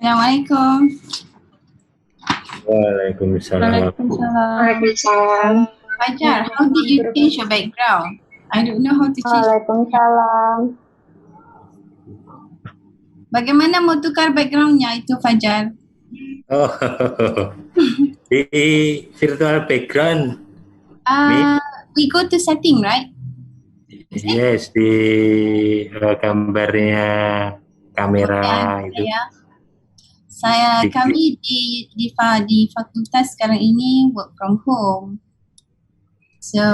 Assalamualaikum. Waalaikumsalam. Waalaikumsalam. Fajar, how did you change your background? I don't know how to change. Waalaikumsalam. Bagaimana mau tukar backgroundnya itu Fajar? Oh, di virtual background. We go to setting, right? Yes, di gambarnya kamera itu. Kami di fakultas sekarang ini work from home. So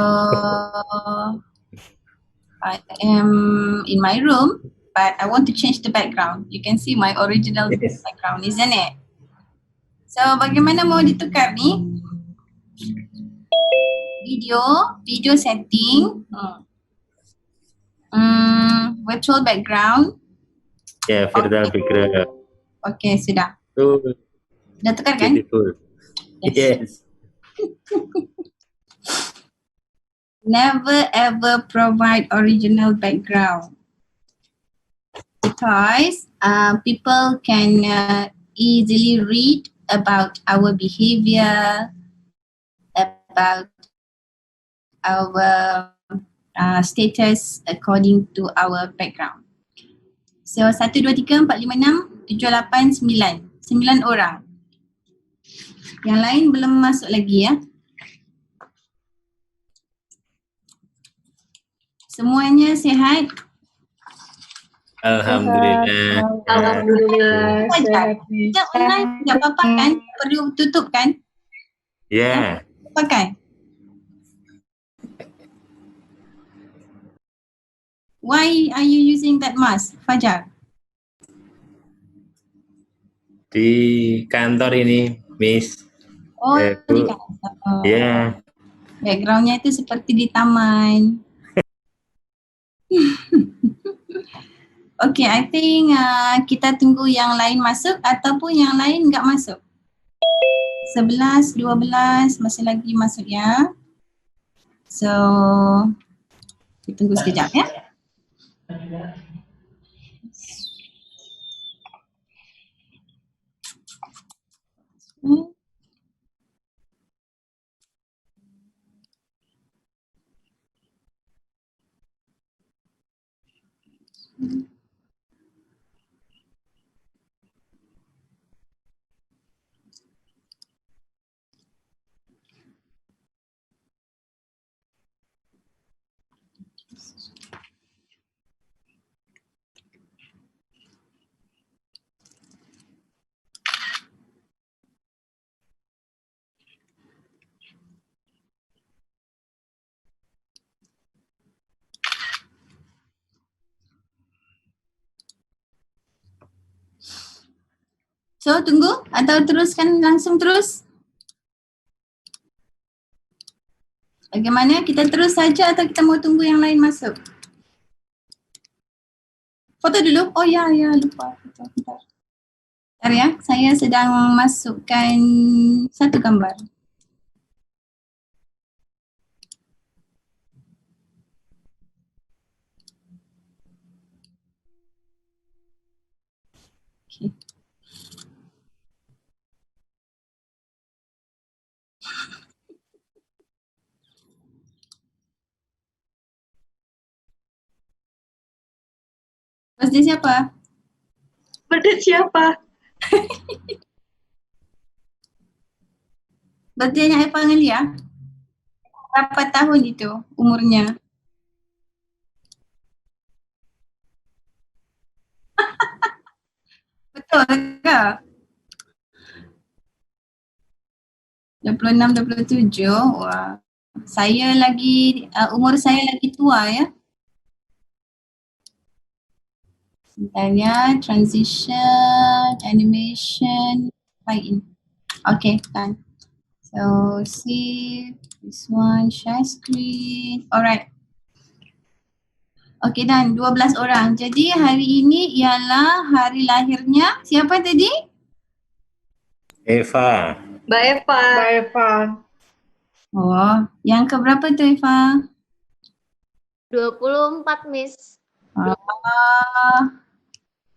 I am in my room, but I want to change the background. You can see my original background, isn't it? So bagaimana mau ditukar ni? Video setting, virtual background. Ya, virtual background. Okay, sudah. Dah tukar kan? Beautiful. Yes. Never ever provide original background because people can easily read about our behavior, about our status according to our background. So 1, 2, 3, 4, 5, 6, 7, 8, 9. 9 orang. Yang lain belum masuk lagi ya. Semuanya sihat? Alhamdulillah. Alhamdulillah. Sehat. Kita online tidak apa-apa kan? Perlu tutup kan? Ya. Pakai. Why are you using that mask, Fajar? Di kantor ini, Miss. Oh, di kantor. Ya. Backgroundnya itu seperti di taman. Okay, I think kita tunggu yang lain masuk ataupun yang lain enggak masuk. 11, 12 masih lagi masuk ya. So, kita tunggu sekejap ya. So, tunggu atau teruskan langsung terus? Bagaimana? Kita terus saja atau kita mau tunggu yang lain masuk? Foto dulu? Oh ya, lupa. Bentar ya, saya sedang masukkan satu gambar. Okay. Birthday siapa? Birthday siapa? Birthday-nya Eva Ngelia? Berapa tahun itu umurnya? Betul ke? 26, 27. Wah. Saya lagi, umur saya lagi tua ya. Sebentar ya, transition, animation, fine. Okay, done. So, see this one, share screen. Alright. Okay, done. 12 orang. Jadi hari ini ialah hari lahirnya siapa tadi? Eva. Mbak Eva. Mbak Eva. Oh, yang keberapa tuh Eva? 24, Miss.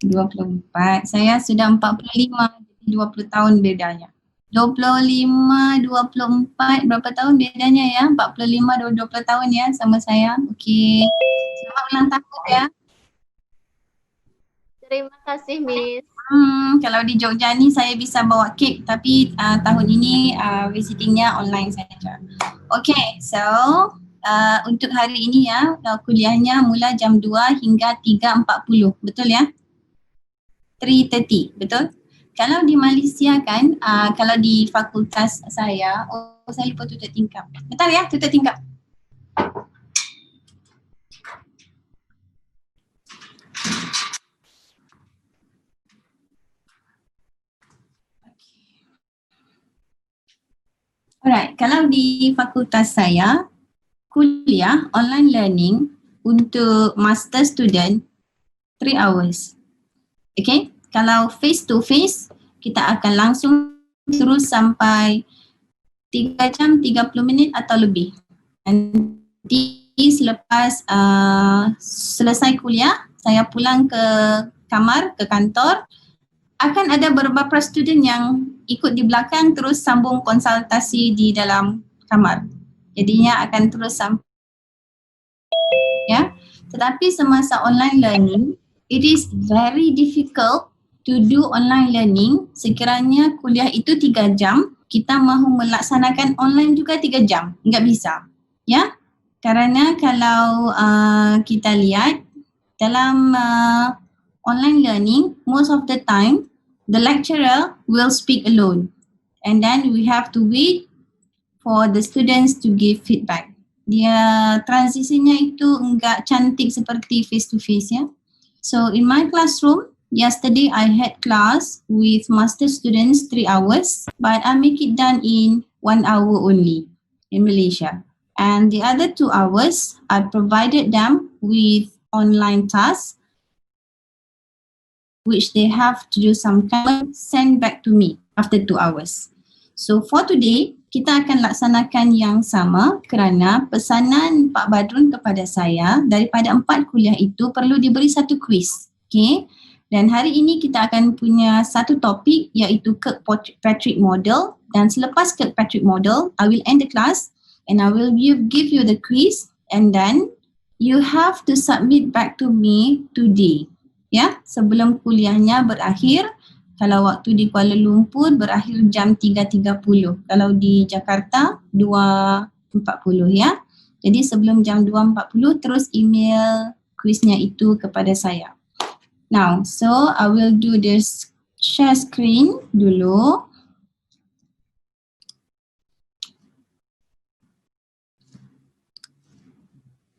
24. Saya sudah 45, jadi 20 tahun bedanya. 25, 24, berapa tahun bedanya ya? 45, 20 tahun ya sama saya. Okey. Selamat ulang tahun ya. Terima kasih, Miss. Kalau di Jogja ni saya bisa bawa kek, tapi tahun ini visitingnya online saja. Okay, so untuk hari ini ya, kuliahnya mula jam 2 hingga 3.40, betul ya? 3:30, betul? Kalau di Malaysia kan, kalau di fakultas saya, saya lupa tutup tingkap. Bentar ya, tutup tingkap. Alright, kalau di fakultas saya, kuliah online learning untuk master student 3 hours. Okay, kalau face to face, kita akan langsung terus sampai 3 jam 30 minit atau lebih. Nanti selepas selesai kuliah, saya pulang ke kamar, ke kantor, akan ada beberapa student yang ikut di belakang terus sambung konsultasi di dalam kamar. Jadinya akan terus sampai ya. Tetapi semasa online learning, it is very difficult to do online learning. Sekiranya kuliah itu 3 jam, kita mahu melaksanakan online juga 3 jam. Enggak bisa. Ya. Kerana kalau kita lihat dalam online learning, most of the time, the lecturer will speak alone. And then we have to wait for the students to give feedback. Dia transisinya itu enggak cantik seperti face to face ya. So in my classroom, yesterday I had class with master students 3 hours, but I make it done in 1 hour only in Malaysia. And the other 2 hours, I provided them with online tasks which they have to do some kind, send back to me after 2 hours. So for today, kita akan laksanakan yang sama kerana pesanan Pak Badrun kepada saya daripada 4 kuliah itu perlu diberi satu quiz. Okay. Dan hari ini kita akan punya satu topik iaitu Kirkpatrick Model, dan selepas Kirkpatrick Model, I will end the class and I will give you the quiz, and then you have to submit back to me today. Ya, sebelum kuliahnya berakhir. Kalau waktu di Kuala Lumpur berakhir jam 3.30. Kalau di Jakarta 2.40 ya. Jadi sebelum jam 2.40 terus email kuisnya itu kepada saya. Now, so I will do this share screen dulu.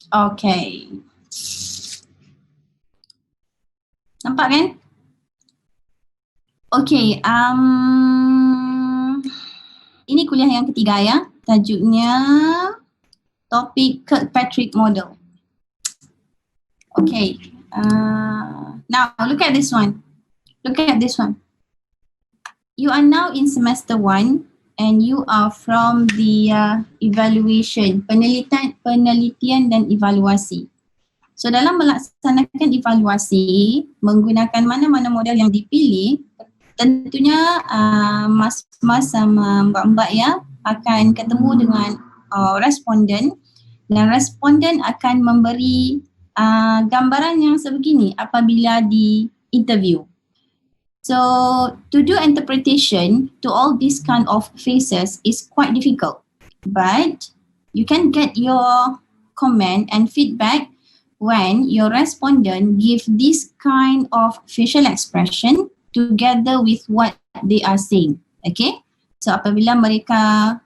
Okay. Nampak kan? Okay, ini kuliah yang ketiga ya. Tajuknya topik Kirkpatrick Model. Okay, now look at this one. Look at this one. You are now in semester 1 and you are from the evaluation, penelitian dan evaluasi. So dalam melaksanakan evaluasi, menggunakan mana-mana model yang dipilih, tentunya mas-mas sama mbak-mbak ya akan ketemu dengan responden, dan responden akan memberi gambaran yang sebegini apabila di interview. So to do interpretation to all these kind of faces is quite difficult, but you can get your comment and feedback when your respondent give this kind of facial expression together with what they are saying. Okay? So apabila mereka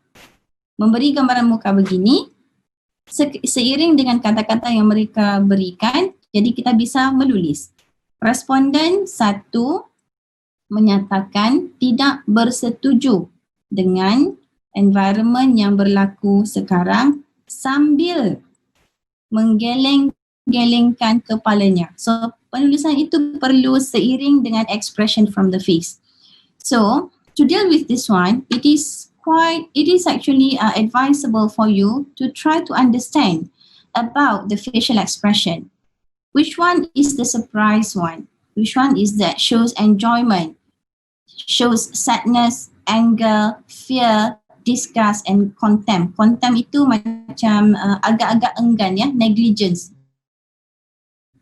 memberi gambaran muka begini, seiring dengan kata-kata yang mereka berikan, jadi kita bisa menulis. Responden 1 menyatakan tidak bersetuju dengan environment yang berlaku sekarang sambil menggeleng-gelengkan kepalanya. So penulisan itu perlu seiring dengan expression from the face. So to deal with this one, it is actually advisable for you to try to understand about the facial expression. Which one is the surprise one? Which one is that? Shows enjoyment, shows sadness, anger, fear, disgust and contempt. Contempt itu macam agak-agak enggan ya, negligence.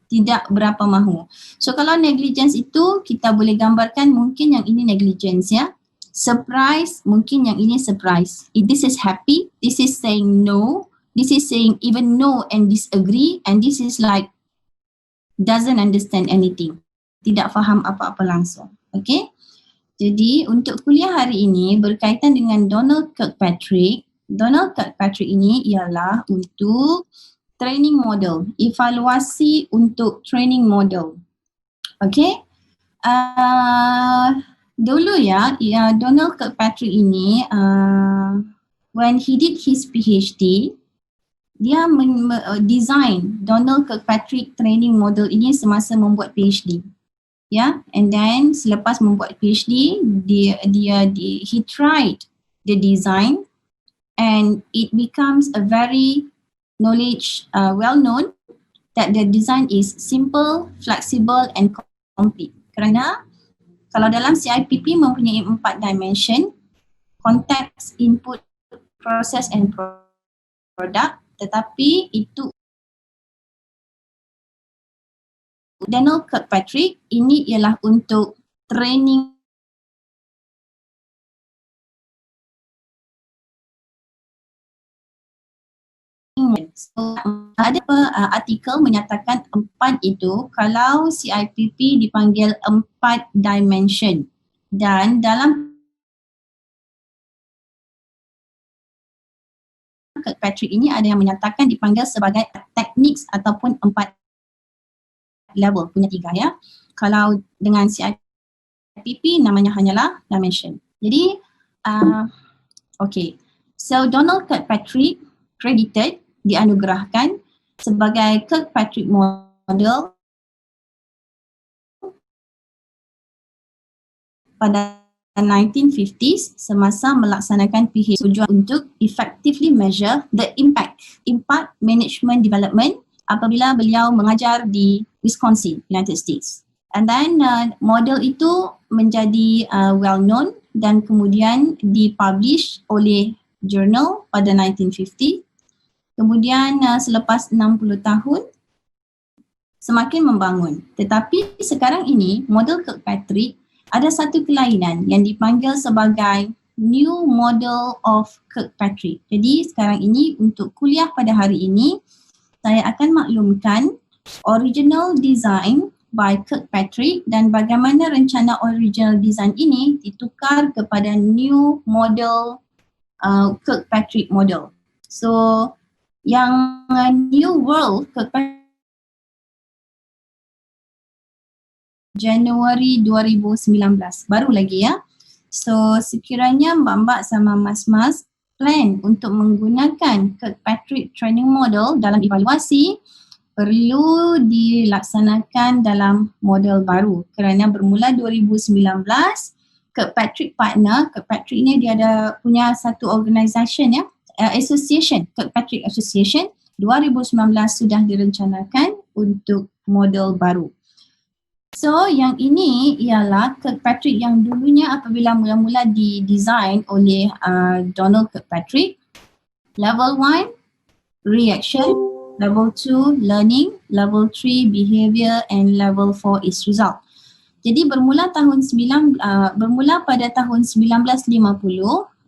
Tidak berapa mahu. So kalau negligence itu kita boleh gambarkan mungkin yang ini negligence ya. Surprise, mungkin yang ini surprise. If this is happy, this is saying no, this is saying even no and disagree, and this is like doesn't understand anything. Tidak faham apa-apa langsung. Okay? Jadi untuk kuliah hari ini berkaitan dengan Donald Kirkpatrick. Donald Kirkpatrick ini ialah untuk training model, evaluasi untuk training model. Okay? Dulu ya, Donald Kirkpatrick ini when he did his PhD, dia design Donald Kirkpatrick training model ini semasa membuat PhD. Ya, and then selepas membuat PhD, he tried the design and it becomes a very well known that the design is simple, flexible and complete. Kerana kalau dalam CIPP mempunyai 4 dimension, context, input, process and product, tetapi itu Donald Kirkpatrick ini ialah untuk training so, ada artikel menyatakan 4 itu kalau CIPP dipanggil 4 dimension dan dalam Kirkpatrick ini ada yang menyatakan dipanggil sebagai techniques ataupun 4 level, punya 3 ya. Kalau dengan CIPP namanya hanyalah dimension. Jadi, okay. So Donald Kirkpatrick credited, dianugerahkan sebagai Kirkpatrick model pada 1950s semasa melaksanakan PhD tujuan untuk effectively measure the impact management development apabila beliau mengajar di Wisconsin, United States. And then model itu menjadi well known dan kemudian dipublish oleh journal pada 1950. Kemudian selepas 60 tahun semakin membangun. Tetapi sekarang ini model Kirkpatrick ada satu kelainan yang dipanggil sebagai new model of Kirkpatrick. Jadi sekarang ini untuk kuliah pada hari ini saya akan maklumkan original design by Kirkpatrick dan bagaimana rencana original design ini ditukar kepada new model Kirkpatrick model. So yang new world Kirkpatrick Januari 2019 baru lagi ya. So sekiranya mbak-mbak sama mas-mas plan untuk menggunakan Kirkpatrick training model dalam evaluasi perlu dilaksanakan dalam model baru kerana bermula 2019 Kirkpatrick partner, Kirkpatrick ni dia ada punya satu organisation ya, association, Kirkpatrick Association 2019 sudah direncanakan untuk model baru. So yang ini ialah Kirkpatrick yang dulunya apabila mula-mula didesain oleh Donald Kirkpatrick. Level 1 reaction, level 2 learning, level 3 behavior and level 4 is result. Jadi bermula pada tahun 1950,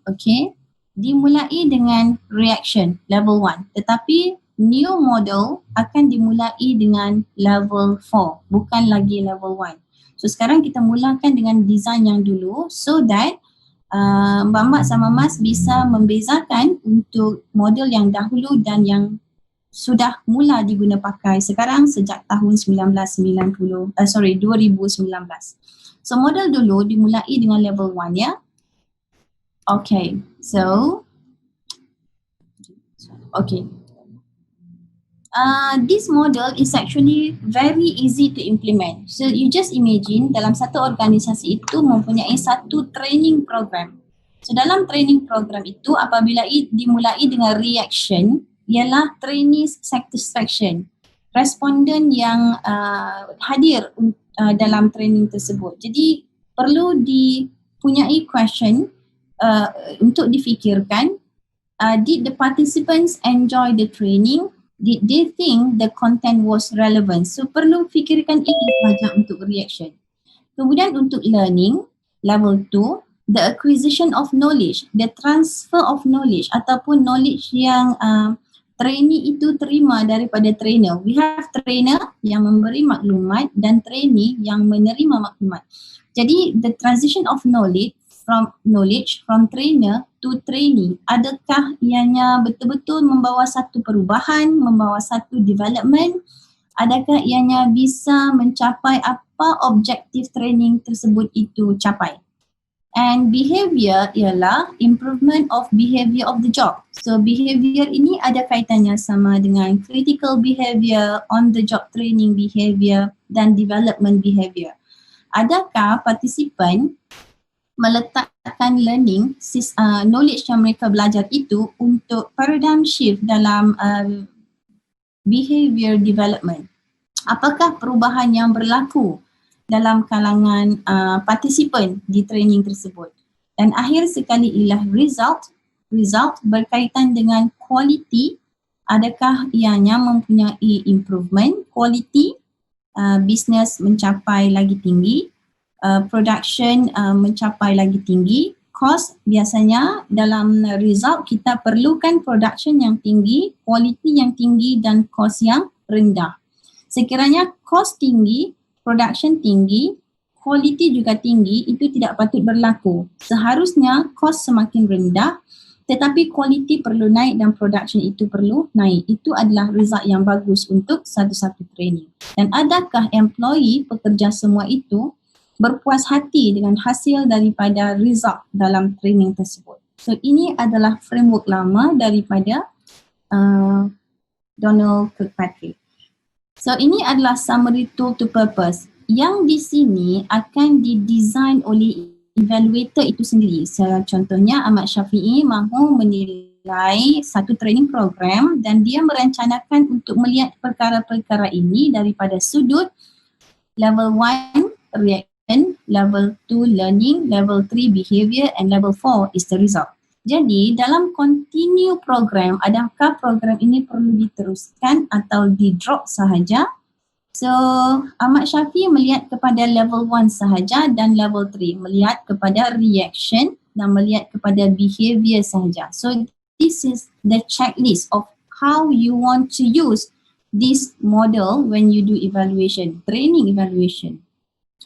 okay, dimulai dengan reaction level 1 tetapi new model akan dimulai dengan level 4, bukan lagi level 1. So sekarang kita mulakan dengan design yang dulu so that mbak-mbak sama mas bisa membezakan untuk model yang dahulu dan yang sudah mula diguna pakai sekarang sejak tahun 2019. So model dulu dimulai dengan level 1 ya. Okay, so okay. This model is actually very easy to implement. So you just imagine dalam satu organisasi itu mempunyai satu training program. So dalam training program itu apabila dimulai dengan reaction ialah trainee satisfaction. Responden yang hadir dalam training tersebut. Jadi perlu dipunyai question untuk difikirkan, did the participants enjoy the training? Did they think the content was relevant? So perlu fikirkan ini sahaja untuk reaction. Kemudian untuk learning, level 2, the acquisition of knowledge, the transfer of knowledge ataupun knowledge yang trainee itu terima daripada trainer. We have trainer yang memberi maklumat dan trainee yang menerima maklumat. Jadi the transition of knowledge from trainer to trainee, adakah ianya betul-betul membawa satu perubahan, membawa satu development? Adakah ianya bisa mencapai apa objektif training tersebut itu capai? And behavior ialah improvement of behavior of the job. So behavior ini ada kaitannya sama dengan critical behavior, on the job training behavior dan development behavior. Adakah partisipan meletakkan learning, knowledge yang mereka belajar itu untuk paradigm shift dalam behavior development? Apakah perubahan yang berlaku dalam kalangan partisipan di training tersebut? Dan akhir sekali ialah result berkaitan dengan quality. Adakah ianya mempunyai improvement quality, business mencapai lagi tinggi, production mencapai lagi tinggi, cost biasanya dalam result kita perlukan production yang tinggi, quality yang tinggi dan cost yang rendah. Sekiranya cost tinggi, production tinggi, quality juga tinggi, itu tidak patut berlaku. Seharusnya cost semakin rendah tetapi quality perlu naik dan production itu perlu naik. Itu adalah result yang bagus untuk satu-satu training. Dan adakah employee, pekerja semua itu berpuas hati dengan hasil daripada result dalam training tersebut? So ini adalah framework lama daripada Donald Kirkpatrick. So ini adalah summary tool to purpose yang di sini akan didesain oleh evaluator itu sendiri. Contohnya Ahmad Syafiee mahu menilai satu training program dan dia merencanakan untuk melihat perkara-perkara ini daripada sudut level 1 reaction, level 2 learning, level 3 behavior and level 4 is the result. Jadi dalam continue program, adakah program ini perlu diteruskan atau di-drop sahaja? So Ahmad Syafiee melihat kepada level 1 sahaja dan level 3 melihat kepada reaction dan melihat kepada behavior sahaja. So this is the checklist of how you want to use this model when you do evaluation, training evaluation.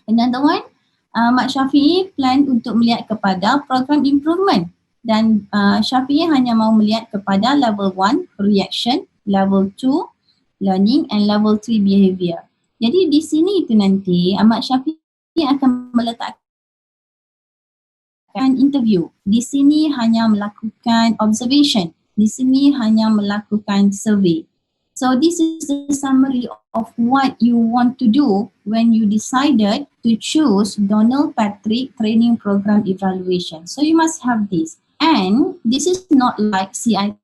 Another one, Ahmad Syafiee plan untuk melihat kepada program improvement. Dan Syafiee hanya mahu melihat kepada level 1 reaction, level 2 learning and level 3 behavior. Jadi di sini itu nanti Ahmad Syafiee akan meletakkan interview. Di sini hanya melakukan observation. Di sini hanya melakukan survey. So this is the summary of what you want to do when you decided to choose Donald Patrick Training Program Evaluation. So you must have this. And this is not like CIP,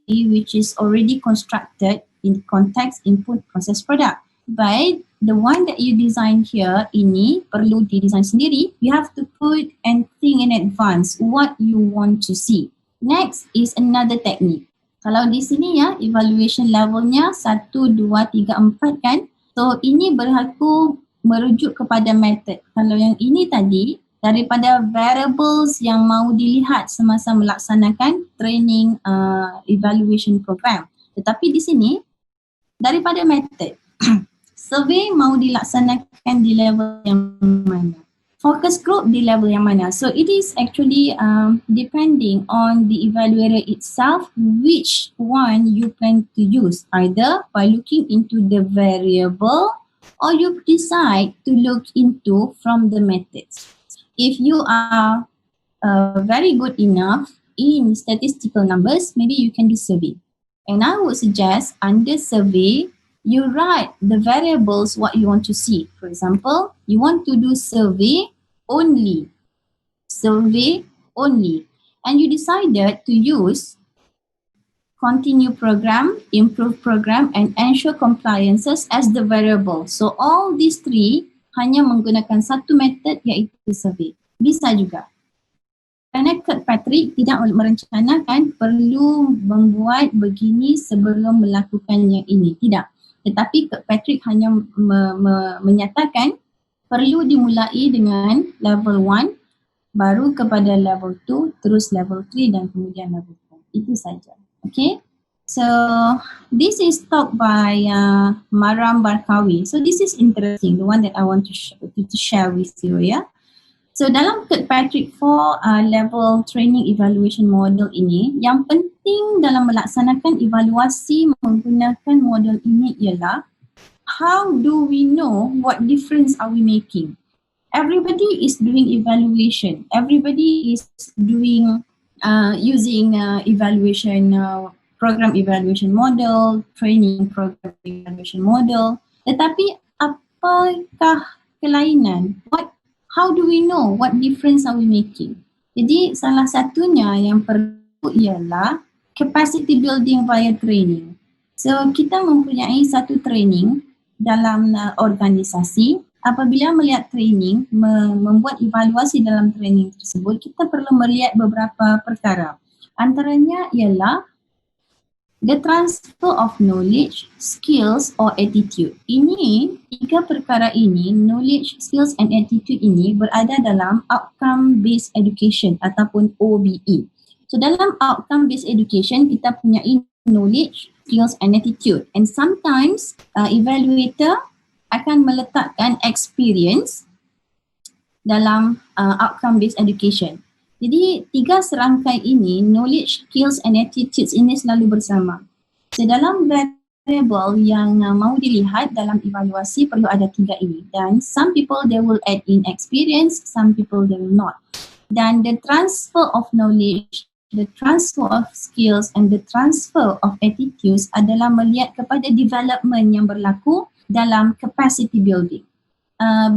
which is already constructed in context input process product. But the one that you design here, ini perlu didesign sendiri. You have to put and think in advance what you want to see. Next is another technique. Kalau di sini ya, evaluation levelnya 1, 2, 3, 4 kan. So ini berlaku merujuk kepada method. Kalau yang ini tadi, daripada variables yang mahu dilihat semasa melaksanakan training evaluation program. Tetapi di sini daripada method, survey mahu dilaksanakan di level yang mana, focus group di level yang mana. So it is actually depending on the evaluator itself which one you plan to use, either by looking into the variable or you decide to look into from the methods. If you are very good enough in statistical numbers, maybe you can do survey. And I would suggest under survey, you write the variables what you want to see. For example, you want to do survey only. Survey only. And you decided to use continue program, improve program and ensure compliances as the variable. So all these three hanya menggunakan satu metod iaitu survey. Bisa juga. Kerana Kirkpatrick tidak merencanakan perlu membuat begini sebelum melakukan yang ini. Tidak. Tetapi Kirkpatrick hanya menyatakan perlu dimulai dengan level 1, baru kepada level 2, terus level 3 dan kemudian level 4. Itu saja. Okay. So this is talk by Maram Barkawi. So this is interesting, the one that I want to share with you, yeah. So dalam Kirkpatrick 4 level training evaluation model ini, yang penting dalam melaksanakan evaluasi menggunakan model ini ialah how do we know what difference are we making? Everybody is doing evaluation. Everybody is doing using evaluation program evaluation model, training program evaluation model. Tetapi apakah kelainan? How do we know what difference are we making? Jadi salah satunya yang perlu ialah capacity building via training. So kita mempunyai satu training dalam organisasi. Apabila melihat training, membuat evaluasi dalam training tersebut, kita perlu melihat beberapa perkara. Antaranya ialah the transfer of knowledge, skills or attitude. Ini, tiga perkara ini, knowledge, skills and attitude ini berada dalam outcome based education ataupun OBE. So dalam outcome based education, kita punya knowledge, skills and attitude. And sometimes evaluator akan meletakkan experience dalam outcome based education. Jadi tiga serangkai ini, knowledge, skills and attitudes ini selalu bersama. So dalam variable yang mahu dilihat dalam evaluasi perlu ada tiga ini. Dan some people they will add in experience, some people they will not. Dan the transfer of knowledge, the transfer of skills and the transfer of attitudes adalah melihat kepada development yang berlaku dalam capacity building.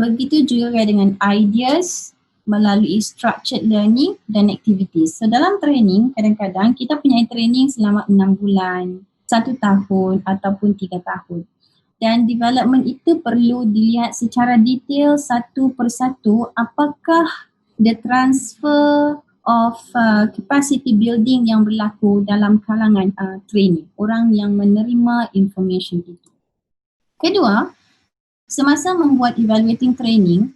Begitu juga dengan ideas, melalui structured learning dan activities. So dalam training, kadang-kadang kita punya training selama 6 bulan, 1 tahun ataupun 3 tahun. Dan development itu perlu dilihat secara detail satu persatu apakah the transfer of capacity building yang berlaku dalam kalangan training, orang yang menerima information itu. Kedua, semasa membuat evaluating training,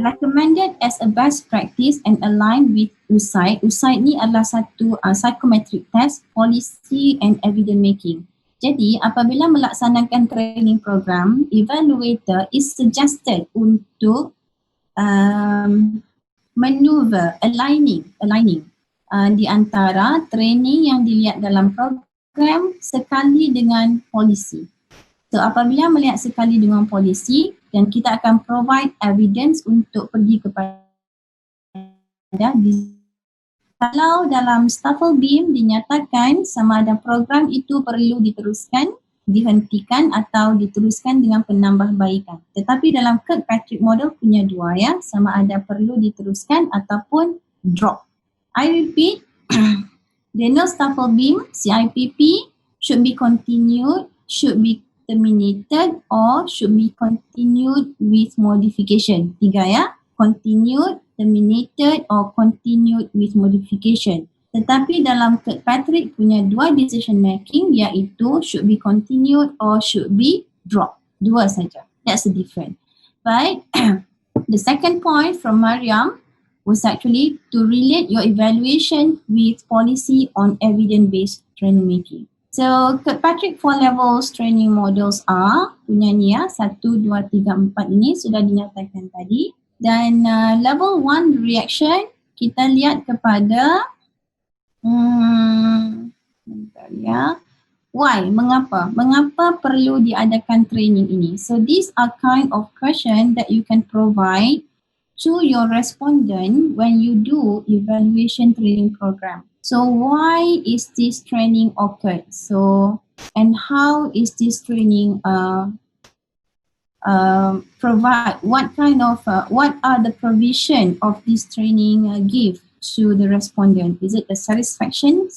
recommended as a best practice and aligned with USAID. USAID ni adalah satu psychometric test, policy and evidence making. Jadi apabila melaksanakan training program, evaluator is suggested untuk maneuver, aligning di antara training yang dilihat dalam program sekali dengan polisi. So apabila melihat sekali dengan polisi, dan kita akan provide evidence untuk pergi kepada kalau dalam Staffel Beam dinyatakan sama ada program itu perlu diteruskan, dihentikan atau diteruskan dengan penambahbaikan. Tetapi dalam Kirkpatrick model punya dua ya, sama ada perlu diteruskan ataupun drop. I repeat, Daniel Staffel Beam, CIPP should be continued, should be terminated or should be continued with modification. 3 ya, continued, terminated or continued with modification. Tetapi dalam Kirkpatrick punya dua decision making iaitu should be continued or should be dropped. Dua saja. That's the difference. But the second point from Mariam was actually to relate your evaluation with policy on evidence-based training making. So Kirkpatrick 4 levels training models are punya ni ya, 1, 2, 3, 4 ini sudah dinyatakan tadi. Dan level 1 reaction kita lihat kepada ya, why, mengapa? Mengapa perlu diadakan training ini? So these are kind of question that you can provide to your respondent when you do evaluation training program. So why is this training occurred? So, and how is this training provide? What kind of, what are the provision of this training give to the respondent? Is it a satisfaction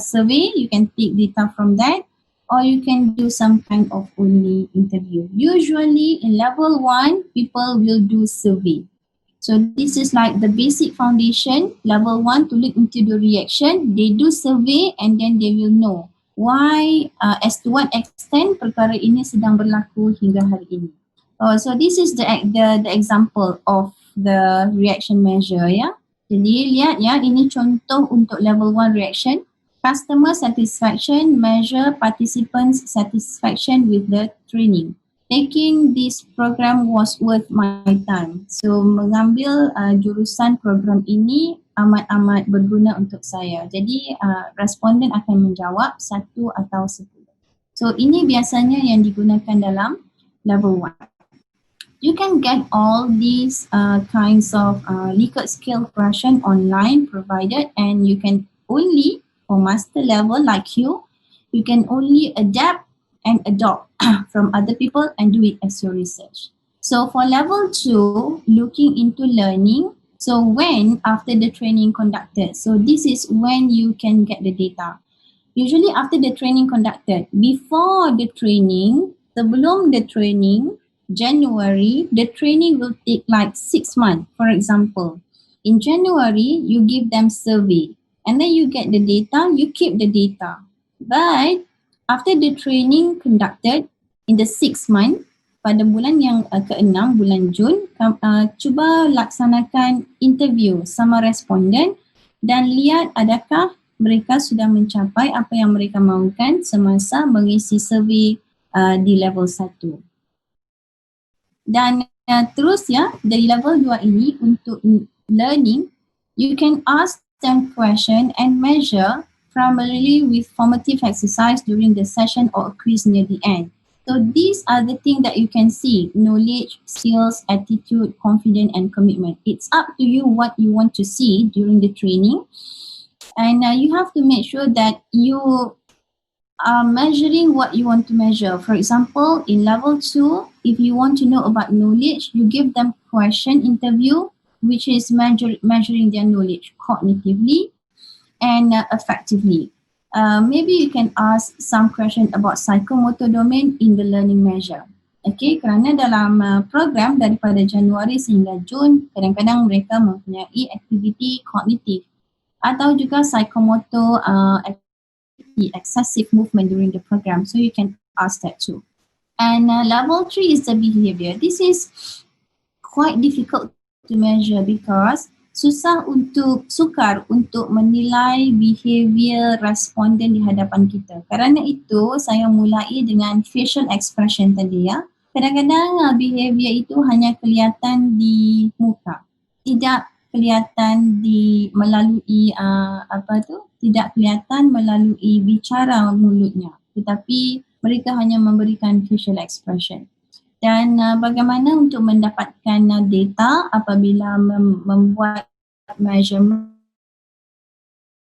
survey? You can take data from that. or you can do some kind of only interview. Usually in level 1, people will do survey. So this is like the basic foundation, level 1 to look into the reaction. They do survey and then they will know why, as to what extent perkara ini sedang berlaku hingga hari ini. So this is the example of the reaction measure ya. Jadi lihat ya, ini contoh untuk level 1 reaction. Customer satisfaction measure participants' satisfaction with the training. Taking this program was worth my time. So mengambil jurusan program ini amat-amat berguna untuk saya. Jadi responden akan menjawab 1 atau 10. So ini biasanya yang digunakan dalam level 1. You can get all these kinds of Likert scale question online provided, and you can only, for master level like you can only adapt and adopt from other people and do it as your research. So for level 2, looking into learning, so when after the training conducted, so this is when you can get the data. Usually after the training conducted, before the training, sebelum the training, January, the training will take like 6 months. For example, in January, you give them survey and then you get the data, you keep the data. But after the training conducted in the 6th month, pada bulan yang ke-6, bulan Jun, cuba laksanakan interview sama responden dan lihat adakah mereka sudah mencapai apa yang mereka mahukan semasa mengisi survey di level 1. Dan terus ya, dari level 2 ini untuk learning, you can ask them question and measure primarily with formative exercise during the session or a quiz near the end. So these are the things that you can see: knowledge, skills, attitude, confidence and commitment. It's up to you what you want to see during the training. And you have to make sure that you are measuring what you want to measure. For example, in level 2, if you want to know about knowledge, you give them question interview, which is measuring their knowledge cognitively and effectively. Maybe you can ask some question about psychomotor domain in the learning measure. Okay, kerana dalam program daripada Januari sehingga Jun, kadang-kadang mereka mempunyai aktiviti kognitif atau juga psychomotor activity, excessive movement during the program. So you can ask that too. And level 3 is the behavior. This is quite difficult to measure because sukar untuk menilai behavior responden di hadapan kita. Kerana itu saya mulai dengan facial expression tadi ya. Kadang-kadang behavior itu hanya kelihatan di muka, tidak kelihatan melalui tidak kelihatan melalui bicara mulutnya, tetapi mereka hanya memberikan facial expression. Dan bagaimana untuk mendapatkan data apabila membuat measurement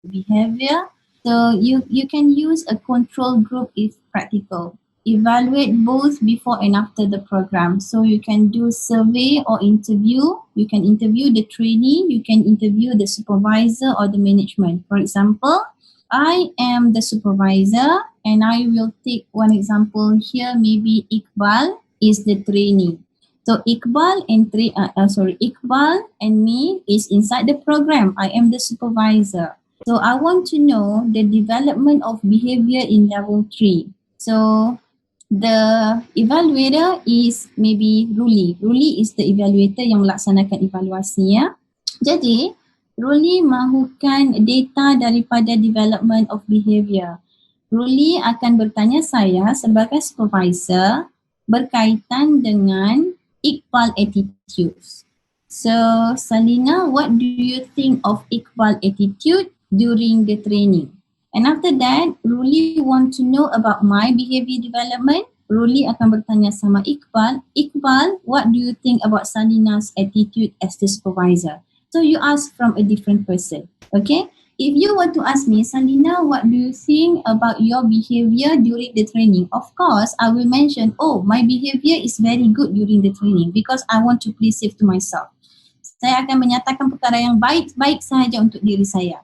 behavior? So you can use a control group if practical. Evaluate both before and after the program. So you can do survey or interview. You can interview the trainee, you can interview the supervisor or the management. For example, I am the supervisor and I will take one example here. Maybe Iqbal is the trainee. So Iqbal and me is inside the program. I am the supervisor. So I want to know the development of behavior in level 3. So the evaluator is maybe Ruli. Ruli is the evaluator yang melaksanakan evaluasi ya. Jadi Ruli mahukan data daripada development of behavior. Ruli akan bertanya saya sebagai supervisor berkaitan dengan Iqbal attitudes. So Salina, what do you think of Iqbal attitude during the training? And after that, Ruli want to know about my behavior development. Ruli akan bertanya sama Iqbal, Iqbal, what do you think about Salina's attitude as the supervisor? So you ask from a different person, okay? If you want to ask me, Salina, what do you think about your behavior during the training? Of course, I will mention, oh, my behavior is very good during the training because I want to play safe to myself. Saya akan menyatakan perkara yang baik-baik sahaja untuk diri saya.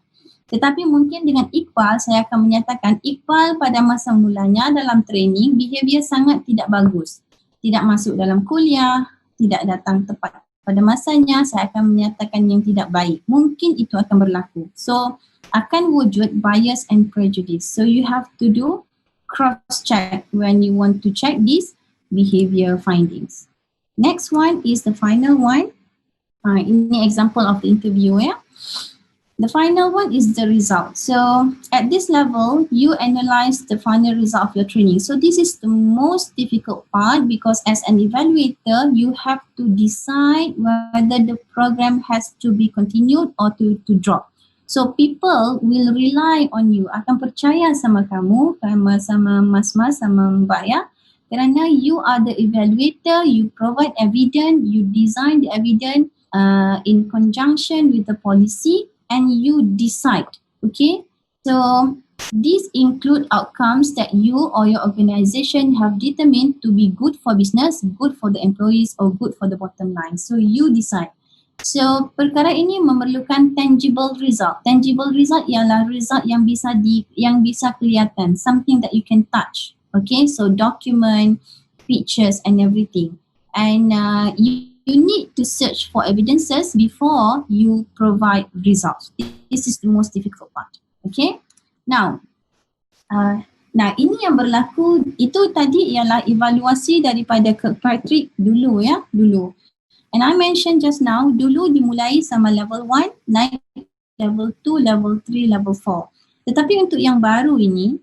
Tetapi mungkin dengan Iqbal, saya akan menyatakan Iqbal pada masa mulanya dalam training, behavior sangat tidak bagus. Tidak masuk dalam kuliah, tidak datang tepat pada masanya, saya akan menyatakan yang tidak baik. Mungkin itu akan berlaku. So, akan wujud bias and prejudice. So, you have to do cross-check when you want to check these behavior findings. Next one is the final one. Ini example of the interview ya. The final one is the result. So at this level, you analyze the final result of your training. So this is the most difficult part because as an evaluator, you have to decide whether the program has to be continued or to drop. So people will rely on you, akan percaya sama kamu, sama mas-mas, sama mbak ya. Kerana you are the evaluator, you provide evidence, you design the evidence in conjunction with the policy, and you decide, okay? So these include outcomes that you or your organization have determined to be good for business, good for the employees, or good for the bottom line. So you decide. So perkara ini memerlukan tangible result. Tangible result ialah result yang bisa kelihatan, something that you can touch. Okay, so document, pictures and everything. And you need to search for evidences before you provide results. This is the most difficult part. Okay. Now, ini yang berlaku itu tadi ialah evaluasi daripada Kirkpatrick dulu ya, dulu. And I mentioned just now, dulu dimulai sama level 1, naik level 2, level 3, level 4. Tetapi untuk yang baru ini,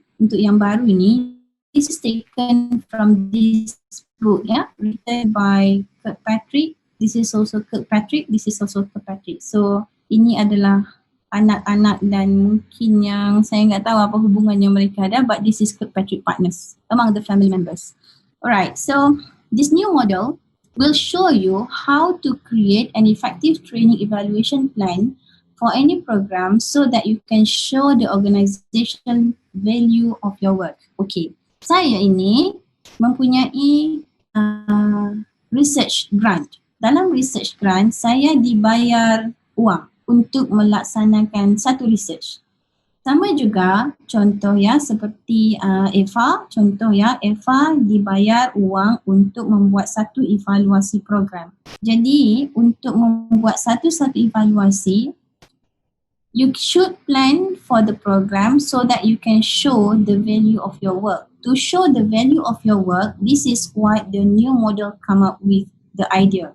this is taken from this book ya, written by Kirkpatrick. This is also Kirkpatrick, this is also Kirkpatrick. So ini adalah anak-anak dan mungkin yang saya nggak tahu apa hubungannya mereka ada, but this is Kirkpatrick partners among the family members. Alright, so this new model will show you how to create an effective training evaluation plan for any program so that you can show the organization value of your work. Okay, saya ini mempunyai research grant. Dalam research grant, saya dibayar uang untuk melaksanakan satu research. Sama juga contoh ya seperti Eva, Eva dibayar uang untuk membuat satu evaluasi program. Jadi untuk membuat satu evaluasi, you should plan for the program so that you can show the value of your work. To show the value of your work, this is what the new model come up with the idea.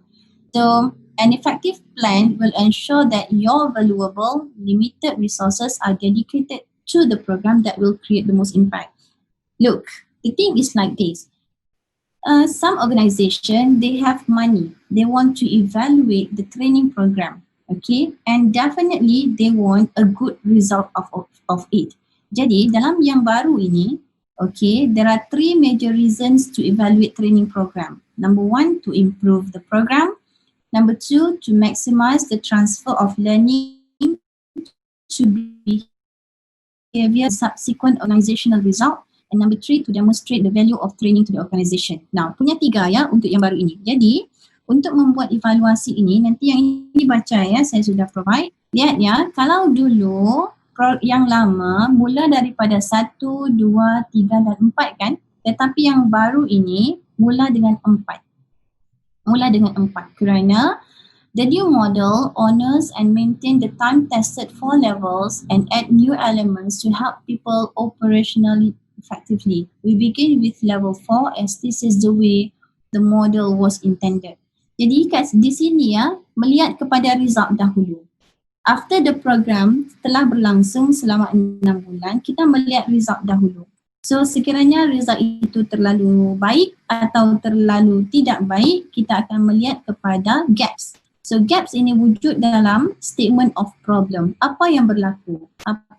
So an effective plan will ensure that your valuable, limited resources are dedicated to the program that will create the most impact. Look, the thing is like this. Some organization, they have money. They want to evaluate the training program, okay? And definitely they want a good result of it. Jadi dalam yang baru ini, okay, there are 3 major reasons to evaluate training program. Number 1, to improve the program. Number 2, to maximize the transfer of learning to behavior subsequent organizational result. And number 3, to demonstrate the value of training to the organization. Now, punya 3 ya untuk yang baru ini. Jadi, untuk membuat evaluasi ini, nanti yang ini baca ya, saya sudah provide. Lihat ya, kalau dulu yang lama mula daripada 1, 2, 3 dan 4 kan, tetapi yang baru ini mula dengan 4. Kerana the new model honors and maintain the time-tested 4 levels and add new elements to help people operationally effectively. We begin with level 4 as this is the way the model was intended. Jadi di sini ya, melihat kepada result dahulu. After the program telah berlangsung selama 6 bulan, kita melihat result dahulu. So sekiranya result itu terlalu baik atau terlalu tidak baik, kita akan melihat kepada gaps. So gaps ini wujud dalam statement of problem. Apa yang berlaku?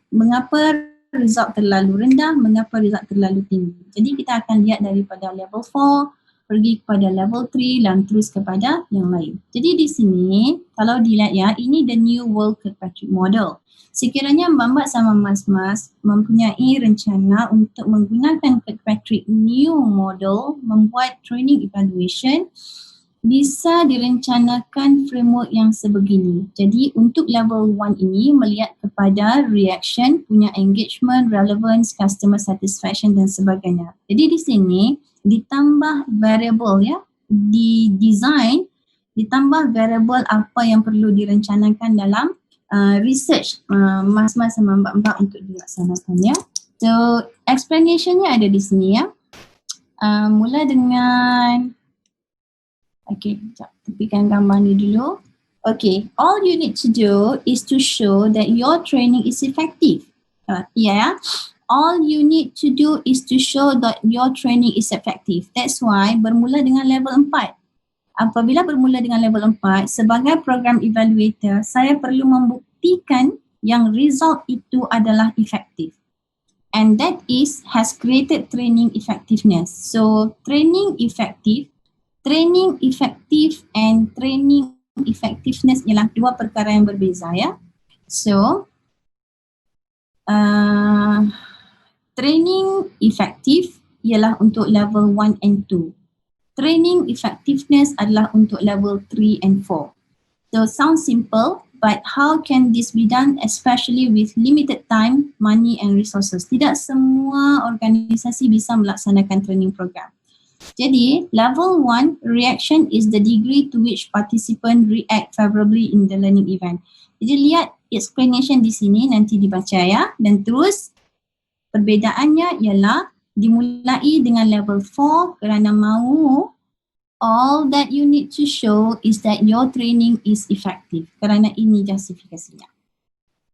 Mengapa result terlalu rendah? Mengapa result terlalu tinggi? Jadi kita akan lihat daripada level 4, pergi kepada level 3 dan terus kepada yang lain. Jadi di sini kalau dilihat ya, ini the new world Kirkpatrick model. Sekiranya Mbak sama Mas mempunyai rencana untuk menggunakan Kirkpatrick new model membuat training evaluation, bisa direncanakan framework yang sebegini. Jadi untuk level 1 ini melihat kepada reaction, punya engagement, relevance, customer satisfaction dan sebagainya. Jadi di sini ditambah variable ya, di design ditambah variable apa yang perlu direncanakan dalam research mas-mas sama mbak-mbak untuk dilaksanakan ya. So explanationnya ada di sini ya. Mula dengan tepikan gambar ni dulu. Okay, all you need to do is to show that your training is effective. All you need to do is to show that your training is effective. That's why bermula dengan level 4. Apabila bermula dengan level 4, sebagai program evaluator, saya perlu membuktikan yang result itu adalah efektif. And that has created training effectiveness. So, training effective and training effectiveness ialah dua perkara yang berbeza ya. So, training effective ialah untuk level 1 and 2. Training effectiveness adalah untuk level 3 and 4. So, sounds simple, but how can this be done especially with limited time, money and resources? Tidak semua organisasi bisa melaksanakan training program. Jadi, level 1, reaction is the degree to which participant react favorably in the learning event. Jadi, lihat explanation di sini nanti dibaca ya. Dan terus, perbedaannya ialah dimulai dengan level 4 kerana mahu all that you need to show is that your training is effective. Kerana ini justifikasinya.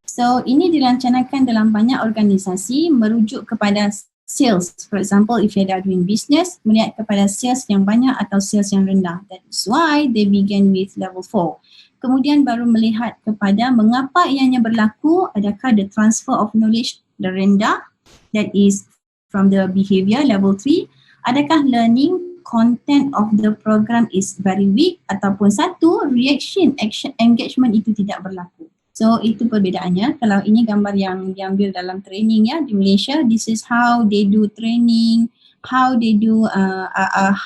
So, ini dirancangkan dalam banyak organisasi merujuk kepada sales. For example, if you are doing business, melihat kepada sales yang banyak atau sales yang rendah. That's why they begin with level 4. Kemudian baru melihat kepada mengapa ianya berlaku, adakah the transfer of knowledge the rendah, that is from the behavior level 3, adakah learning content of the program is very weak ataupun satu reaction action engagement itu tidak berlaku. So itu perbedaannya. Kalau ini gambar yang diambil dalam training ya di Malaysia, this is how they do training, how they do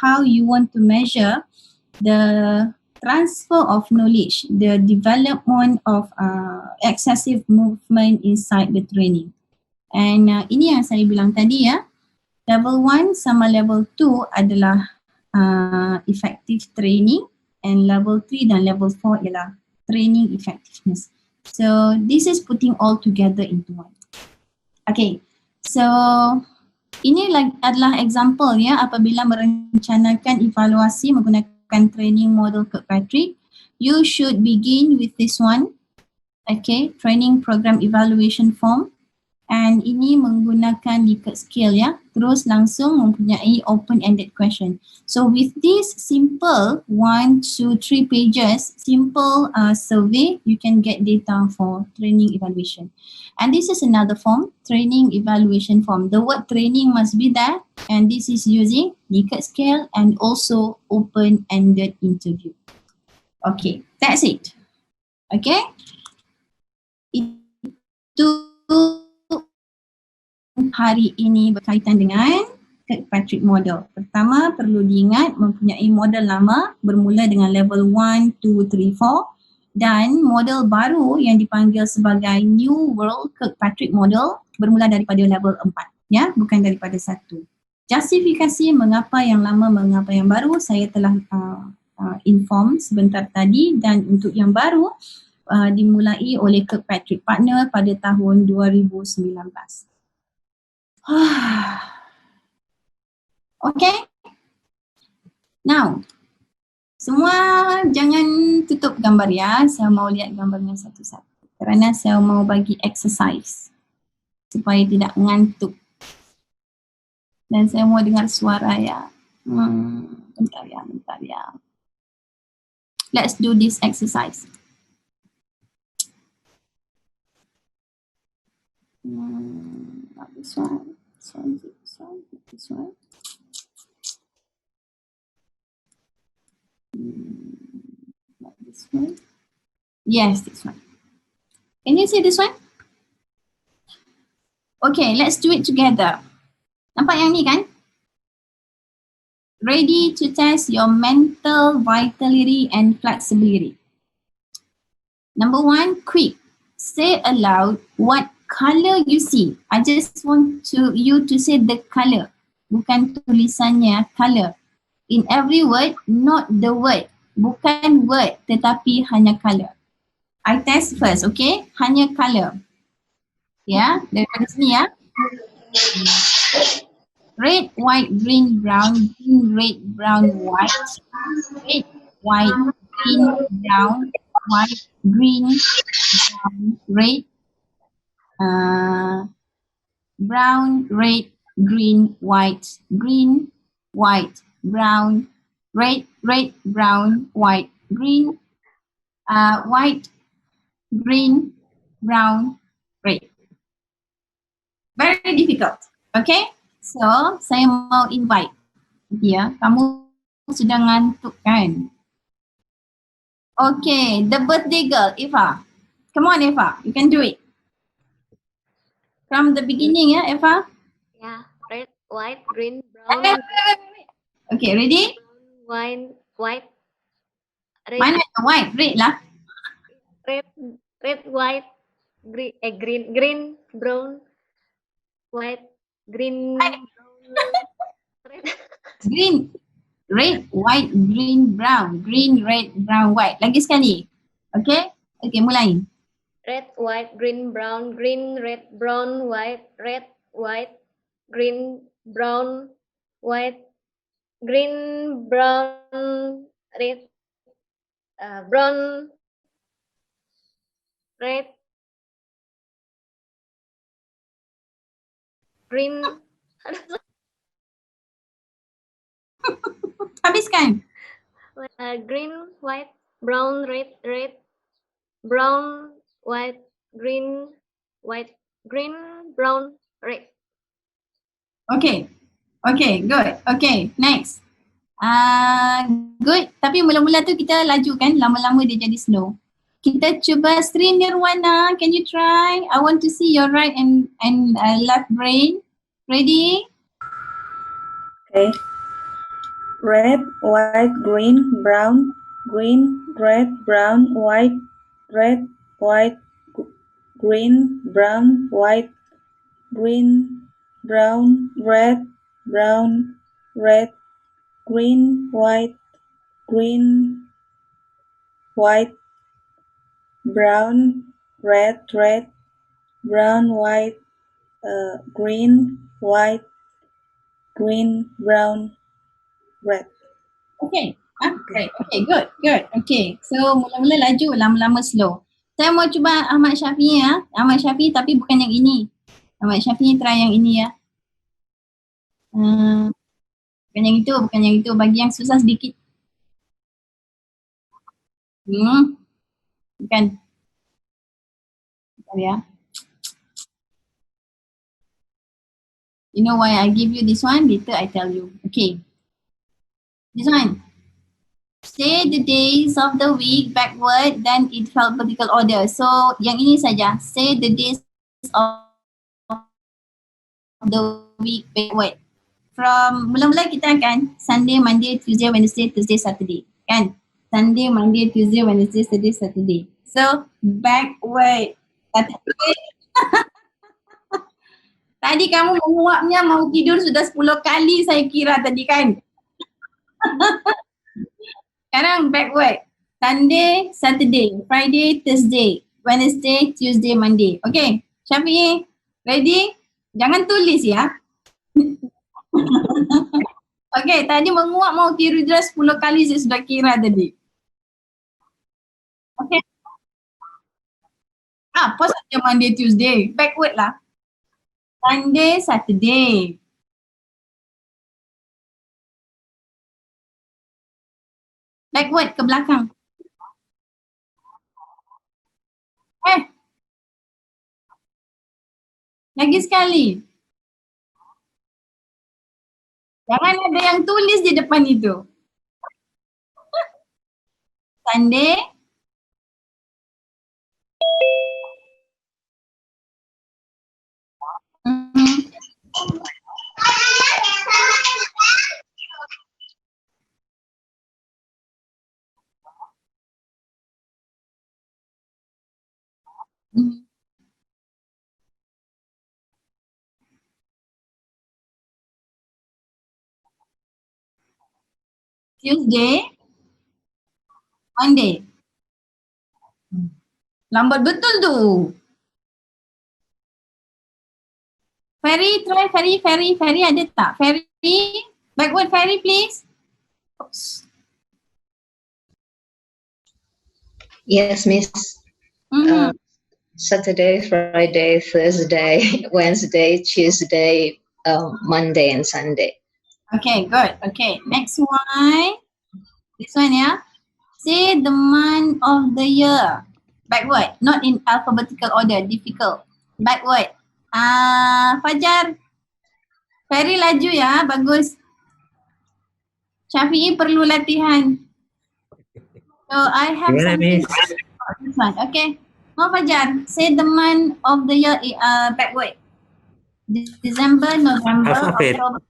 how you want to measure the transfer of knowledge, the development of excessive movement inside the training. And ini yang saya bilang tadi ya, level 1 sama level 2 adalah effective training, and level 3 dan level 4 ialah training effectiveness. So this is putting all together into one. Okay, so ini adalah example ya apabila merencanakan evaluasi menggunakan training model Kirkpatrick. You should begin with this one. Okay, training program evaluation form. And ini menggunakan Likert scale ya. Terus langsung mempunyai open-ended question. So with this simple 1, 2, 3 pages, simple survey, you can get data for training evaluation. And this is another form, training evaluation form. The word training must be there, and this is using Likert scale and also open-ended interview. Okay, that's it. Okay. Itu hari ini berkaitan dengan Kirkpatrick model. Pertama, perlu diingat mempunyai model lama bermula dengan level 1, 2, 3, 4 dan model baru yang dipanggil sebagai New World Kirkpatrick model bermula daripada level 4 ya, bukan daripada 1. Justifikasi mengapa yang lama, mengapa yang baru saya telah inform sebentar tadi, dan untuk yang baru dimulai oleh Kirkpatrick Partner pada tahun 2019. Okay. Now, semua jangan tutup gambar ya. Saya mau lihat gambarnya satu-satu. Kerana saya mau bagi exercise supaya tidak ngantuk. Dan saya mau dengar suara ya. Bentar ya. Let's do this exercise. Not this one. This one. Not this one. Yes, this one. Can you see this one? Okay, let's do it together. Nampak yang ni kan? ready to test your mental vitality and flexibility. Number 1, quick. Say aloud what color you see. I just want you to say the color. Bukan tulisannya, color. In every word, not the word. Bukan word tetapi hanya color. I test first, okay? Hanya color. Ya, daripada sini ya. Red, white, green, brown, green, red, brown, white. Red, white, green, brown, white, green, brown, red. Brown, red, green, white, green, white, brown, red, red, brown, white, green, white, green, brown, red. Very difficult. Okay? So, saya mau invite. Ya, kamu sudah ngantuk kan? Okay, the birthday girl, Eva. Come on, Eva. You can do it. From the beginning, ya, Eva? Yeah, red, white, green, brown, Okay, ready? brown, white, red, Mana yang white? Red lah. red, white, green, brown, white, green, brown, red. Green. Red, white, green, brown. Green, red, brown, white. Lagi sekali. Okay? Okay, mulai. Red, white, green, red, brown, white, red, white, green, brown, white, green, brown, red, brown, red, green, Habiskan. green, white, brown, red, brown, white, green, brown, red. Okay. Okay, good. Okay, next. Good. Tapi mula-mula tu kita laju kan, lama-lama dia jadi slow. Kita cuba Sri Nirwana. Can you try? I want to see your right and left brain. Ready? Okay. Red, white, green, brown, green, red, brown, white, red, white, green, brown, white, green, brown, red, brown, red, green, white, brown, red, brown, white, green, white, green, brown, red. Okay. Great. Okay, good. Okay. So mula-mula laju, lama-lama slow. Saya mau cuba Ahmad Syafiee ya. Ahmad Syafiee tapi bukan yang ini. Ahmad Syafiee try yang ini ya. Bukan yang itu. Bagi yang susah sedikit. Bukan. Bentar ya. You know why I give you this one? Later I tell you. Okay. This one. Say the days of the week backward, then it alphabetical order. So yang ini saja. Say the days of the week backward. From mula-mula kita akan Sunday, Monday, Tuesday, Wednesday, Thursday, Saturday. Kan? Sunday, Monday, Tuesday, Wednesday, Thursday, Saturday. So backward. Tadi kamu menguapnya mau tidur sudah 10 kali saya kira tadi kan. Sekarang backward. Sunday, Saturday, Friday, Thursday, Wednesday, Tuesday, Monday. Okay, Syafiee, ready? Jangan tulis ya. Okay, tadi menguap mau tidur sudah 10 kali saya sudah kira tadi. Okay. Apa saja Monday, Tuesday? Backward lah. Sunday, Saturday. Backward ke belakang. Lagi sekali. Jangan ada yang tulis di depan itu. Sunday. Tuesday, Monday. Lambat betul tu. Ferry, try Ferry ada tak? Ferry, backward Ferry please. Oops. Yes, Miss. Saturday, Friday, Thursday, Wednesday, Tuesday, Monday, and Sunday. Okay, good. Okay, next one. This one, yeah. Say the month of the year. Backward, not in alphabetical order. Difficult. Backward. Fajar. Very laju ya, bagus. Syafi'i perlu latihan. So I have Gimana, something. Miss? This one. Okay. Mau Fajar, say the month of the year backward. December, November, Alphabet. October.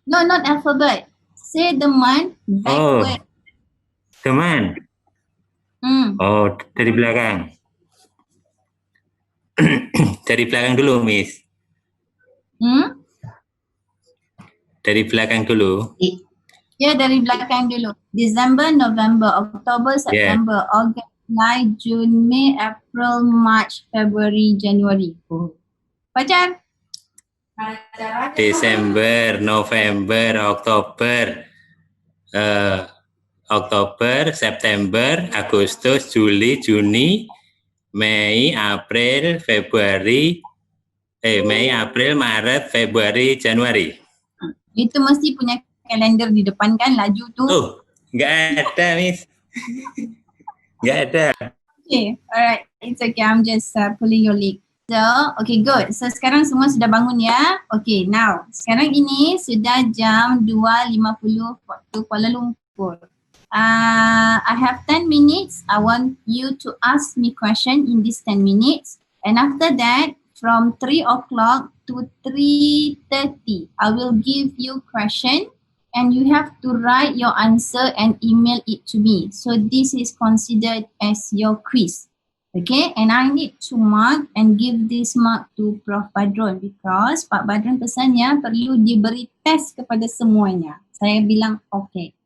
No, not alphabet. Say the month backward. Teman. Oh, dari belakang. Dari belakang dulu, Miss. Dari belakang dulu. Ya, dari belakang dulu. December, November, October, September, August, July, June, May, April, March, February, January. Fajar. Desember, November, Oktober, September, Agustus, Juli, Juni, Mei, April, Februari, Mei, April, Maret, Februari, Januari. Itu mesti punya kalender di depan kan, laju tu. Oh, nggak ada, Miss. Nggak ada. Okay, alright. It's okay. I'm just pulling your leg. So, okay, good. So, sekarang semua sudah bangun ya. Okay, now. Sekarang ini sudah jam 2.50 waktu Kuala Lumpur. I have 10 minutes. I want you to ask me question in this 10 minutes. And after that, from 3 o'clock to 3:30, I will give you question and you have to write your answer and email it to me. So this is considered as your quiz. Okay, and I need to mark and give this mark to Prof. Badrun because Pak Badrun pesannya perlu diberi test kepada semuanya. Saya bilang okay.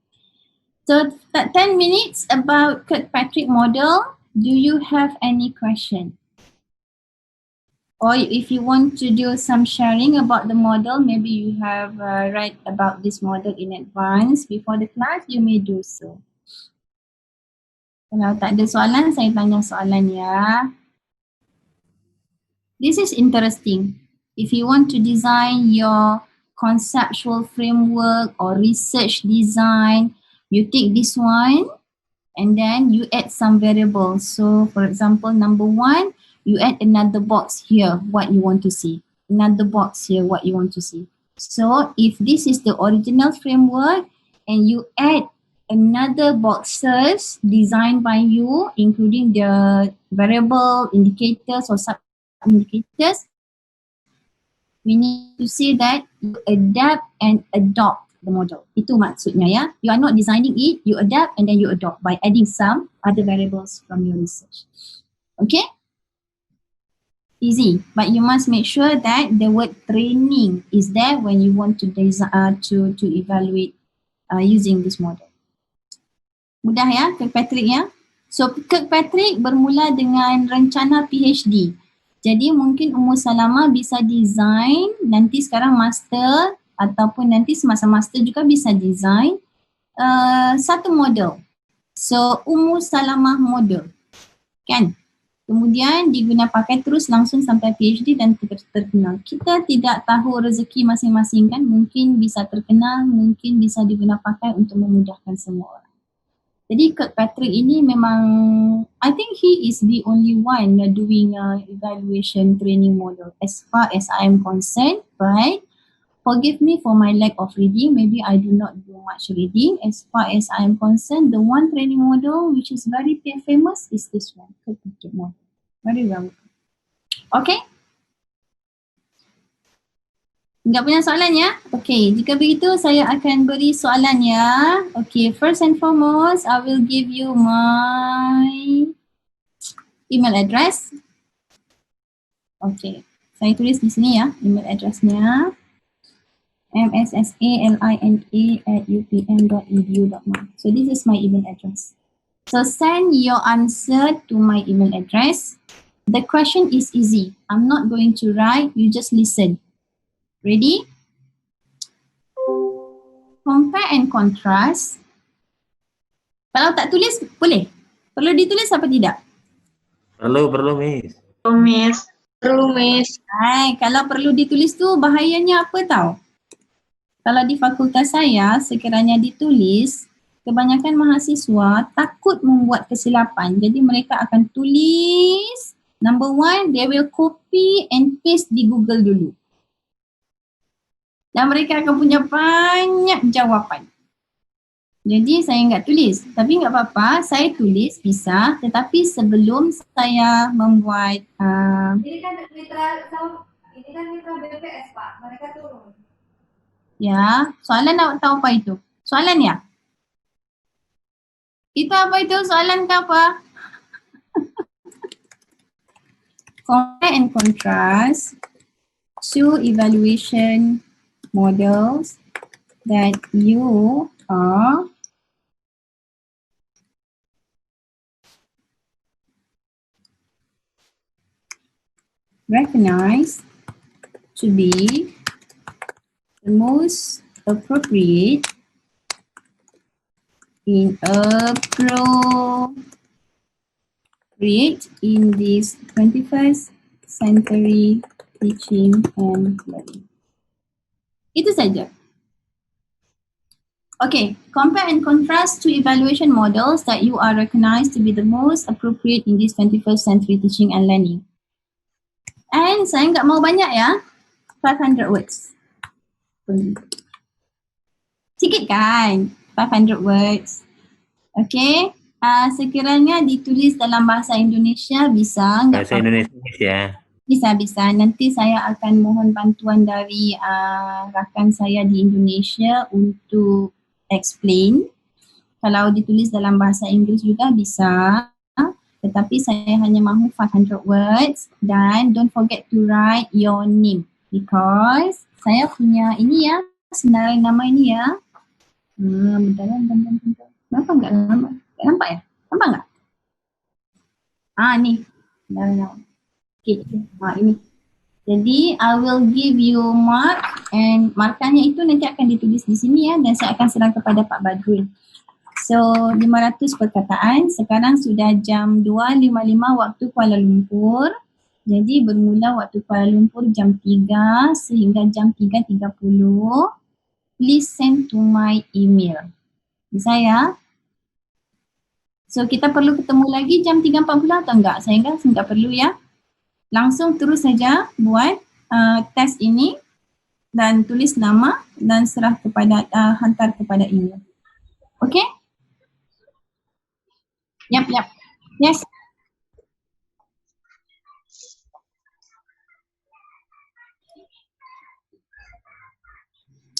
So 10 minutes about Kirkpatrick model. Do you have any question? Or if you want to do some sharing about the model, maybe you have read about this model in advance before the class, you may do so. Kalau tak ada soalan, saya tanya soalan ya. This is interesting. If you want to design your conceptual framework or research design, you take this one and then you add some variables. So for example, number 1, you add another box here, what you want to see. Another box here, what you want to see. So if this is the original framework and you add another boxes designed by you, including the variable, indicators or sub-indicators, we need to say that you adapt and adopt the model. Itu maksudnya ya. You are not designing it, you adapt and then you adopt by adding some other variables from your research. Okay? Easy, but you must make sure that the word training is there when you want to design, to evaluate using this model. Mudah ya, Kirkpatrick ya. So Kirkpatrick bermula dengan rencana PhD. Jadi mungkin Ummu Salamah bisa design nanti sekarang master ataupun nanti semasa master juga bisa design satu model. So Ummu Salamah model kan. Kemudian diguna pakai terus langsung sampai PhD dan terkenal. Kita tidak tahu rezeki masing-masing kan. Mungkin bisa terkenal, mungkin bisa diguna pakai untuk memudahkan semua orang. Jadi Kirkpatrick ini memang, I think he is the only one doing evaluation training model as far as I am concerned, right? Forgive me for my lack of reading, maybe I do not do much reading. As far as I am concerned, the one training model which is very famous is this one, Kirkpatrick model. Very well. Okay? Enggak punya soalan ya? Okay, jika begitu saya akan beri soalan ya. Okay, first and foremost, I will give you my email address. Okay, saya tulis di sini ya, email addressnya. mssalina@upm.edu.my. So this is my email address. So send your answer to my email address. The question is easy. I'm not going to write, you just listen. Ready? Compare and contrast. Kalau tak tulis, boleh? Perlu ditulis apa tidak? Perlu, Miss. Miss. Perlu, Miss. Hai, kalau perlu ditulis tu bahayanya apa tahu? Kalau di fakultas saya, sekiranya ditulis, kebanyakan mahasiswa takut membuat kesilapan. Jadi mereka akan tulis, number one, they will copy and paste di Google dulu. Dan mereka akan punya banyak jawapan. Jadi saya enggak tulis, tapi enggak apa-apa, saya tulis bisa, tetapi sebelum saya membuat Ini kan mitra BPS Pak, mereka turun. ya, soalan nak tahu apa itu? Soalan ya? Itu apa itu? Soalan ke apa? Compare and contrast two evaluation models that you are recognized to be the most appropriate in this 21st century teaching and learning. Itu saja. Okay, compare and contrast two evaluation models that you are recognized to be the most appropriate in this 21st century teaching and learning. And saya enggak mau banyak ya, 500 words. Sikit kan, 500 words. Okay, sekiranya ditulis dalam bahasa Indonesia bisa? Bahasa Indonesia, Miss ya. Bisa. Nanti saya akan mohon bantuan dari rakan saya di Indonesia untuk explain. Kalau ditulis dalam bahasa Inggeris juga bisa. Tetapi saya hanya mahu 500 words dan don't forget to write your name because saya punya ini ya, senarai nama ini ya. Bentar. Kenapa enggak nampak? Tak nampak ya? Nampak enggak? Ni. Senarai nama. Okay, ini. Jadi I will give you mark and markanya itu nanti akan ditulis di sini ya dan saya akan serang kepada Pak Badrul. So 500 perkataan, sekarang sudah jam 2.55 waktu Kuala Lumpur. Jadi bermula waktu Kuala Lumpur jam 3 sehingga jam 3.30. Please send to my email. Bisa ya? So kita perlu ketemu lagi jam 3.40 atau enggak? Saya enggak perlu ya. Langsung terus saja buat test ini dan tulis nama dan serah kepada hantar kepada email. Okay? Yap. Yes.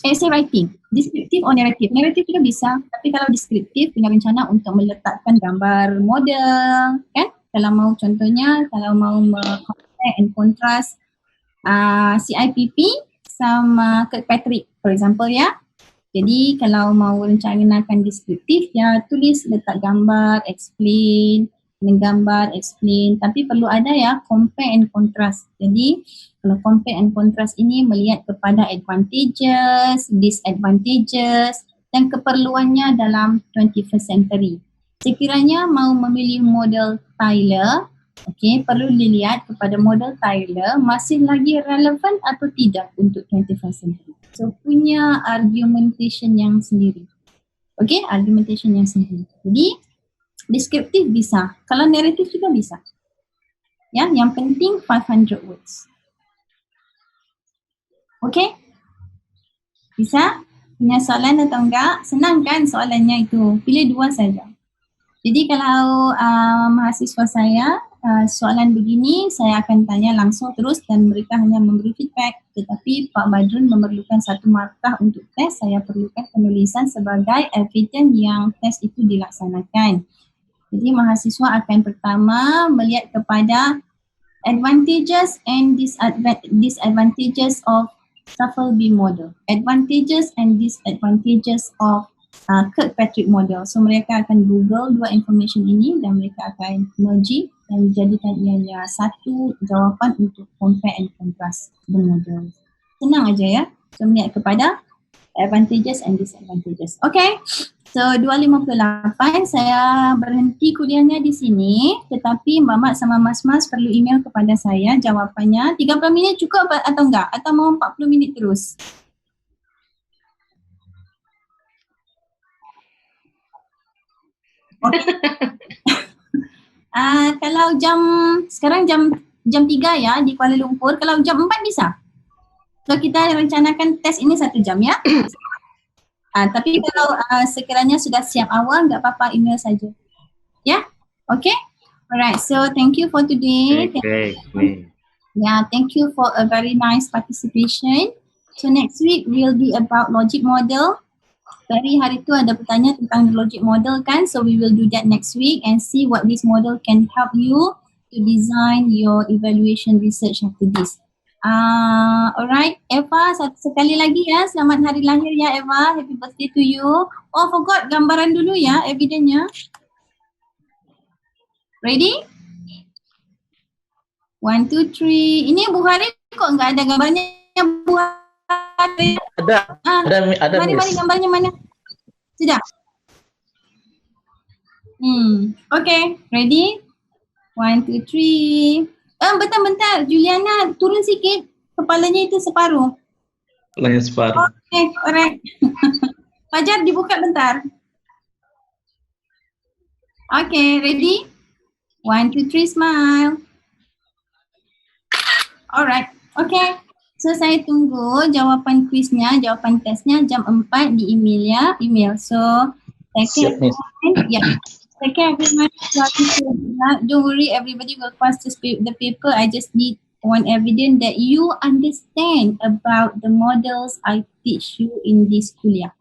Essay writing, descriptive or narrative. Narrative juga bisa, tapi kalau descriptive punya rencana untuk meletakkan gambar model, kan? Kalau mau contohnya, kalau mau compare and contrast CIPP sama Kirkpatrick, for example ya. Jadi kalau mau rencanakan deskriptif ya tulis, letak gambar, explain, menggambar, explain. Tapi perlu ada ya compare and contrast. Jadi kalau compare and contrast ini melihat kepada advantages, disadvantages dan keperluannya dalam 21st century. Sekiranya mau memilih model Tyler, okay, perlu dilihat kepada model Tyler masih lagi relevan atau tidak untuk 21st century. So punya argumentation yang sendiri. Okay, argumentation yang sendiri. Jadi deskriptif bisa, kalau narrative juga bisa. Ya, yang penting 500 words. Okay? Bisa? Punya soalan atau enggak? Senang kan soalannya itu? Pilih 2 saja. Jadi kalau mahasiswa saya soalan begini, saya akan tanya langsung terus dan mereka hanya memberi feedback. Tetapi Pak Badrun memerlukan 1 markah untuk tes, saya perlukan penulisan sebagai evidence yang tes itu dilaksanakan. Jadi mahasiswa akan pertama melihat kepada advantages and disadvantages of Stuffleby model. Advantages and disadvantages of Kirkpatrick model. So mereka akan Google dua information ini dan mereka akan merge dan jadikan ianya satu jawapan untuk compare and contrast the model. Senang aja ya. So melihat kepada advantages and disadvantages. Okay. So 2.58 saya berhenti kuliahnya di sini, tetapi Mbak Mat sama Mas perlu email kepada saya jawapannya. 30 minit cukup atau enggak? Atau mau 40 minit terus? Okay. Kalau sekarang jam 3 ya di Kuala Lumpur, kalau jam 4 bisa? So kita rencanakan tes ini 1 jam ya. Tapi kalau sekiranya sudah siap awal, nggak apa-apa email saja. Ya, okay? Alright, so thank you for today. Yeah, thank you for a very nice participation. So next week will be about logic model. Dari hari itu ada pertanyaan tentang logic model kan, so we will do that next week and see what this model can help you to design your evaluation research after this. Alright, Eva, sekali lagi ya, selamat hari lahir ya Eva, happy birthday to you. Oh, forgot gambaran dulu ya, evidence-nya. Ready? 1, 2, 3. Ini Bu Hari kok nggak ada gambarnya Bu Hari? Ada Mari gambarnya mana? Sudah? Okay, ready? 1, 2, 3. Bentar, Juliana turun sikit, kepalanya itu separuh. Kepalanya separuh. Okay, alright. Fajar dibuka bentar. Okay, ready? 1, 2, 3, smile. Alright, okay. So saya tunggu jawapan kuisnya, jawapan tesnya jam 4 di email. So, Siap, Miss. Yeah. Second, don't worry, everybody will pass the paper. I just need one evidence that you understand about the models I teach you in this kuliah.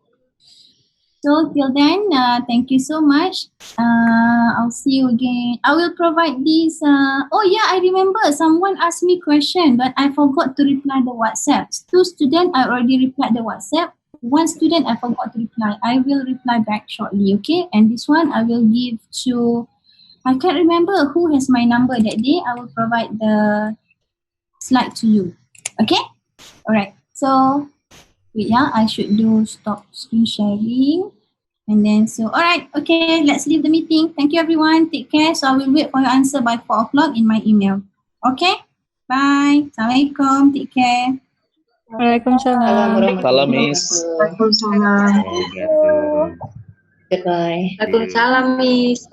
So till then, thank you so much. I'll see you again. I will provide this. Oh yeah, I remember someone asked me question, but I forgot to reply the WhatsApp. 2 students, I already replied the WhatsApp. 1 student, I forgot to reply. I will reply back shortly, okay? And this one, I will give to, I can't remember who has my number that day. I will provide the slide to you, okay? Alright, so, wait yeah, I should do stop screen sharing. And then, so, alright, okay, let's leave the meeting. Thank you everyone, take care. So, I will wait for your answer by 4 o'clock in my email. Okay? Bye. Assalamualaikum, take care. Waalaikumsalam. Salam, Miss. Waalaikumsalam. Goodbye. Waalaikumsalam, Miss.